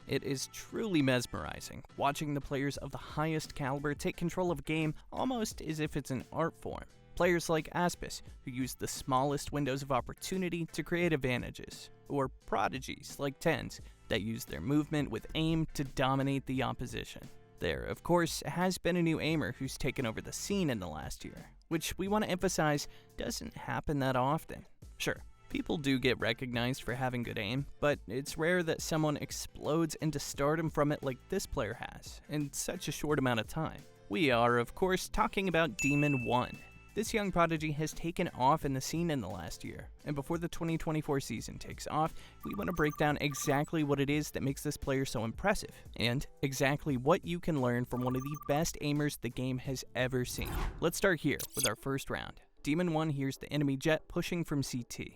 It is truly mesmerizing, watching the players of the highest caliber take control of a game almost as if it's an art form. Players like Aspis, who use the smallest windows of opportunity to create advantages, or Proguides like Tens, that use their movement with aim to dominate the opposition. There, of course, has been a new aimer who's taken over the scene in the last year, which we want to emphasize doesn't happen that often. Sure, people do get recognized for having good aim, but it's rare that someone explodes into stardom from it like this player has, in such a short amount of time. We are, of course, talking about Demon1. This young prodigy has taken off in the scene in the last year, and before the 2024 season takes off, we want to break down exactly what it is that makes this player so impressive, and exactly what you can learn from one of the best aimers the game has ever seen. Let's start here with our first round. Demon1 hears the enemy jet pushing from CT.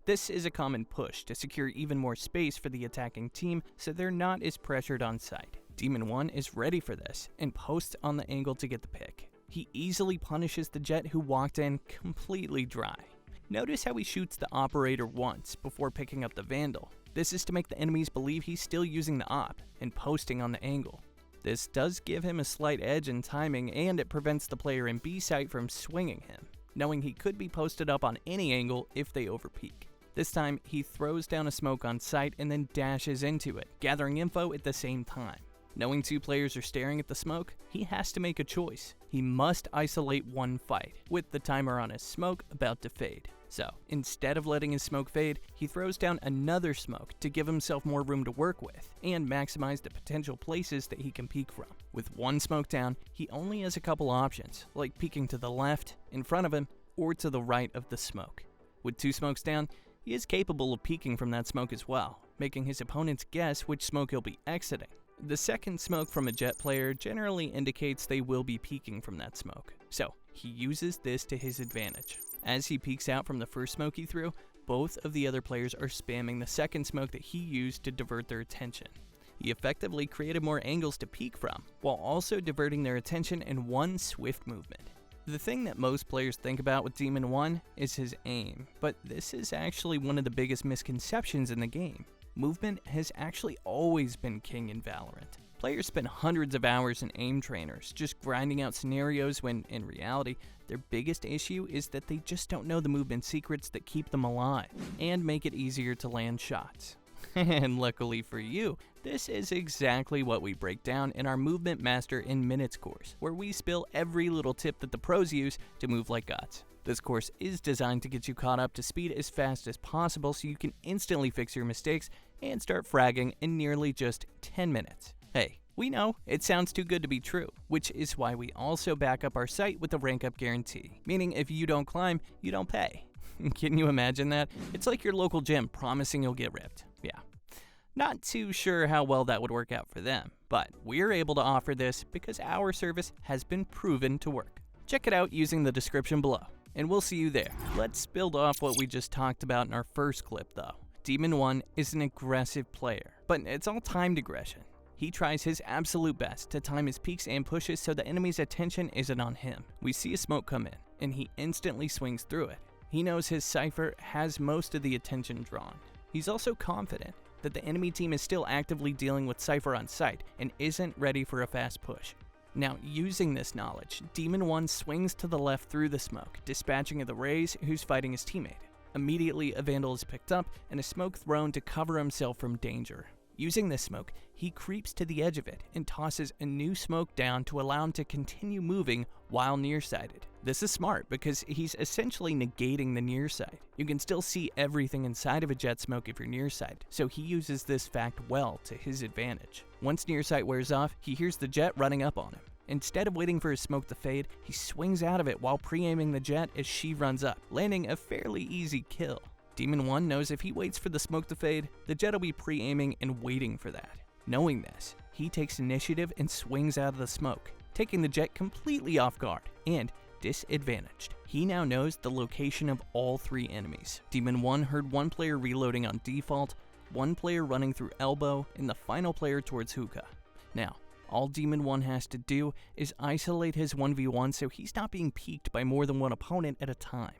This is a common push to secure even more space for the attacking team so they're not as pressured on site. Demon1 is ready for this and posts on the angle to get the pick. He easily punishes the jet who walked in completely dry. Notice how he shoots the operator once before picking up the vandal. This is to make the enemies believe he's still using the op and posting on the angle. This does give him a slight edge in timing, and it prevents the player in B site from swinging him, knowing he could be posted up on any angle if they overpeak. This time, he throws down a smoke on site and then dashes into it, gathering info at the same time. Knowing two players are staring at the smoke, he has to make a choice. He must isolate one fight, with the timer on his smoke about to fade. So, instead of letting his smoke fade, he throws down another smoke to give himself more room to work with, and maximize the potential places that he can peek from. With one smoke down, he only has a couple options, like peeking to the left, in front of him, or to the right of the smoke. With two smokes down, he is capable of peeking from that smoke as well, making his opponents guess which smoke he'll be exiting. The second smoke from a jet player generally indicates they will be peeking from that smoke, so he uses this to his advantage. As he peeks out from the first smoke he threw, both of the other players are spamming the second smoke that he used to divert their attention. He effectively created more angles to peek from, while also diverting their attention in one swift movement. The thing that most players think about with Demon1 is his aim, but this is actually one of the biggest misconceptions in the game. Movement has actually always been king in Valorant. Players spend hundreds of hours in aim trainers just grinding out scenarios when, in reality, their biggest issue is that they just don't know the movement secrets that keep them alive and make it easier to land shots. And luckily for you, this is exactly what we break down in our Movement Master in Minutes course, where we spill every little tip that the pros use to move like gods. This course is designed to get you caught up to speed as fast as possible so you can instantly fix your mistakes and start fragging in nearly just 10 minutes. Hey, we know it sounds too good to be true, which is why we also back up our site with a rank up guarantee, meaning if you don't climb, you don't pay. Can you imagine that? It's like your local gym promising you'll get ripped. Yeah. Not too sure how well that would work out for them, but we're able to offer this because our service has been proven to work. Check it out using the description below, and we'll see you there. Let's build off what we just talked about in our first clip though. Demon1 is an aggressive player, but it's all timed aggression. He tries his absolute best to time his peeks and pushes so the enemy's attention isn't on him. We see a smoke come in, and he instantly swings through it. He knows his Cypher has most of the attention drawn. He's also confident that the enemy team is still actively dealing with Cypher on site and isn't ready for a fast push. Now, using this knowledge, Demon1 swings to the left through the smoke, dispatching the Raze who's fighting his teammate. Immediately, a Vandal is picked up and a smoke thrown to cover himself from danger. Using this smoke, he creeps to the edge of it and tosses a new smoke down to allow him to continue moving while nearsighted. This is smart because he's essentially negating the nearsight. You can still see everything inside of a jet smoke if you're nearsighted, so he uses this fact well to his advantage. Once nearsight wears off, he hears the jet running up on him. Instead of waiting for his smoke to fade, he swings out of it while pre-aiming the jet as she runs up, landing a fairly easy kill. Demon1 knows if he waits for the smoke to fade, the jet will be pre-aiming and waiting for that. Knowing this, he takes initiative and swings out of the smoke, taking the jet completely off guard and disadvantaged. He now knows the location of all three enemies. Demon1 heard one player reloading on default, one player running through elbow, and the final player towards hookah. Now, all Demon1 has to do is isolate his 1v1 so he's not being peeked by more than one opponent at a time.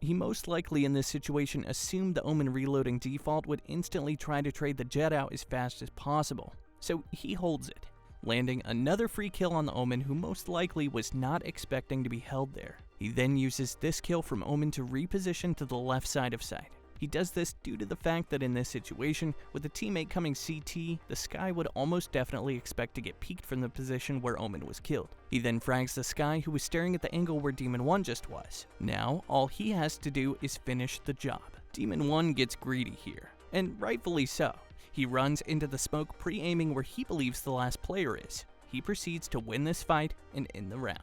He most likely in this situation assumed the Omen reloading default would instantly try to trade the jet out as fast as possible, so he holds it, landing another free kill on the Omen who most likely was not expecting to be held there. He then uses this kill from Omen to reposition to the left side of site. He does this due to the fact that in this situation, with a teammate coming CT, the Skye would almost definitely expect to get peeked from the position where Omen was killed. He then frags the Skye who was staring at the angle where Demon1 just was. Now, all he has to do is finish the job. Demon1 gets greedy here, and rightfully so. He runs into the smoke pre-aiming where he believes the last player is. He proceeds to win this fight and end the round.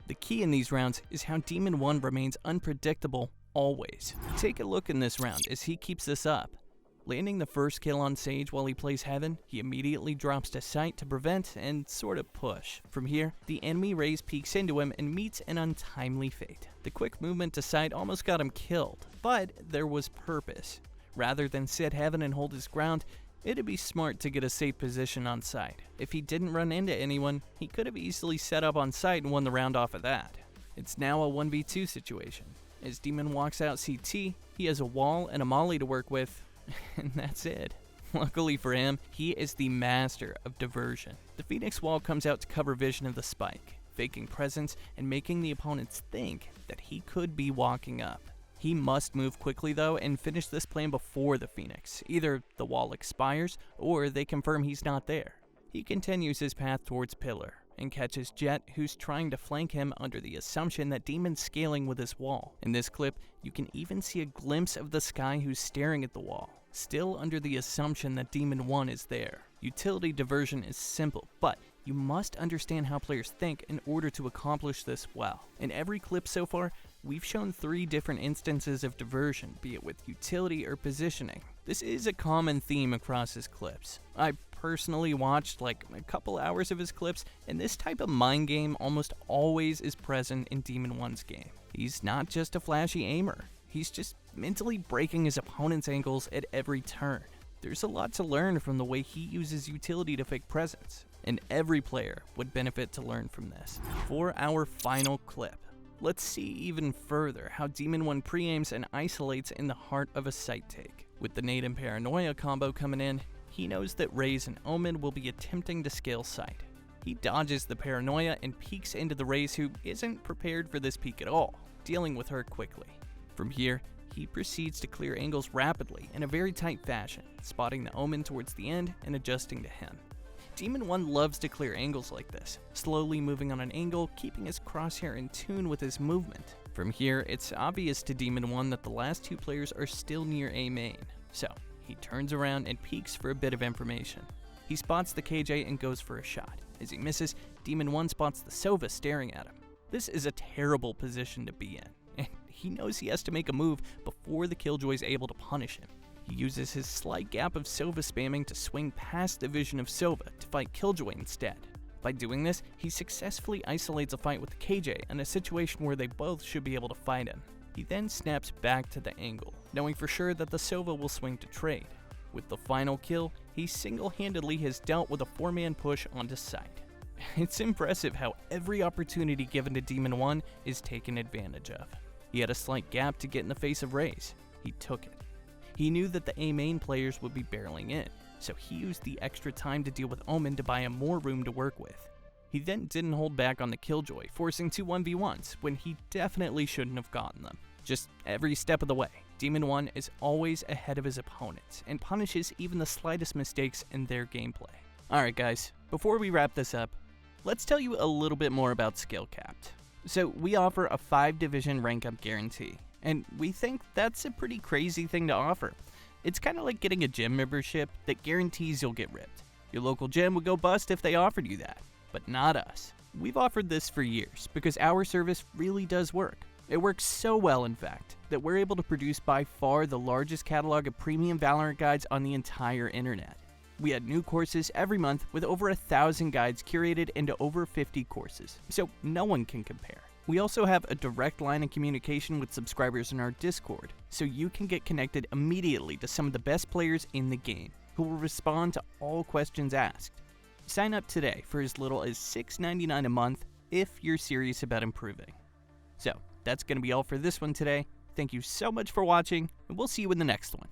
The key in these rounds is how Demon1 remains unpredictable always. Take a look in this round as he keeps this up. Landing the first kill on Sage while he plays Heaven, he immediately drops to sight to prevent and sort of push. From here, the enemy Raze peeks into him and meets an untimely fate. The quick movement to sight almost got him killed, but there was purpose. Rather than sit Heaven and hold his ground, it'd be smart to get a safe position on site. If he didn't run into anyone, he could have easily set up on site and won the round off of that. It's now a 1v2 situation. As Demon walks out CT, he has a wall and a molly to work with, and that's it. Luckily for him, he is the master of diversion. The Phoenix wall comes out to cover vision of the spike, faking presence and making the opponents think that he could be walking up. He must move quickly though and finish this plan before the Phoenix. Either the wall expires or they confirm he's not there. He continues his path towards Pillar and catches Jet, who's trying to flank him under the assumption that Demon's scaling with his wall. In this clip, you can even see a glimpse of the Skye who's staring at the wall, still under the assumption that Demon1 is there. Utility diversion is simple, but you must understand how players think in order to accomplish this well. In every clip so far, we've shown 3 different instances of diversion, be it with utility or positioning. This is a common theme across his clips. I personally watched like a couple hours of his clips, and this type of mind game almost always is present in Demon1's game. He's not just a flashy aimer, he's just mentally breaking his opponent's ankles at every turn. There's a lot to learn from the way he uses utility to fake presence, and every player would benefit to learn from this. For our final clip, let's see even further how Demon1 pre-aims and isolates in the heart of a site take. With the nade and paranoia combo coming in, he knows that Raze and Omen will be attempting to scale site. He dodges the paranoia and peeks into the Raze who isn't prepared for this peek at all, dealing with her quickly. From here, he proceeds to clear angles rapidly in a very tight fashion, spotting the Omen towards the end and adjusting to him. Demon1 loves to clear angles like this, slowly moving on an angle, keeping his crosshair in tune with his movement. From here, it's obvious to Demon1 that the last 2 players are still near A main, so he turns around and peeks for a bit of information. He spots the KJ and goes for a shot. As he misses, Demon1 spots the Sova staring at him. This is a terrible position to be in, and he knows he has to make a move before the Killjoy is able to punish him. He uses his slight gap of Sova spamming to swing past the vision of Sova to fight Killjoy instead. By doing this, he successfully isolates a fight with the KJ in a situation where they both should be able to fight him. He then snaps back to the angle, knowing for sure that the Sova will swing to trade. With the final kill, he single-handedly has dealt with a 4-man push onto site. It's impressive how every opportunity given to Demon1 is taken advantage of. He had a slight gap to get in the face of Raze. He took it. He knew that the A main players would be barreling in, so he used the extra time to deal with Omen to buy him more room to work with. He then didn't hold back on the Killjoy, forcing 2 1v1s when he definitely shouldn't have gotten them. Just every step of the way, Demon1 is always ahead of his opponents and punishes even the slightest mistakes in their gameplay. Alright guys, before we wrap this up, let's tell you a little bit more about SkillCapped. So we offer a 5-division rank up guarantee, and we think that's a pretty crazy thing to offer. It's kind of like getting a gym membership that guarantees you'll get ripped. Your local gym would go bust if they offered you that, but not us. We've offered this for years because our service really does work. It works so well, in fact, that we're able to produce by far the largest catalog of premium Valorant guides on the entire internet. We add new courses every month with over 1,000 guides curated into over 50 courses, so no one can compare. We also have a direct line of communication with subscribers in our Discord, so you can get connected immediately to some of the best players in the game, who will respond to all questions asked. Sign up today for as little as $6.99 a month if you're serious about improving. So, that's going to be all for this one today. Thank you so much for watching, and we'll see you in the next one.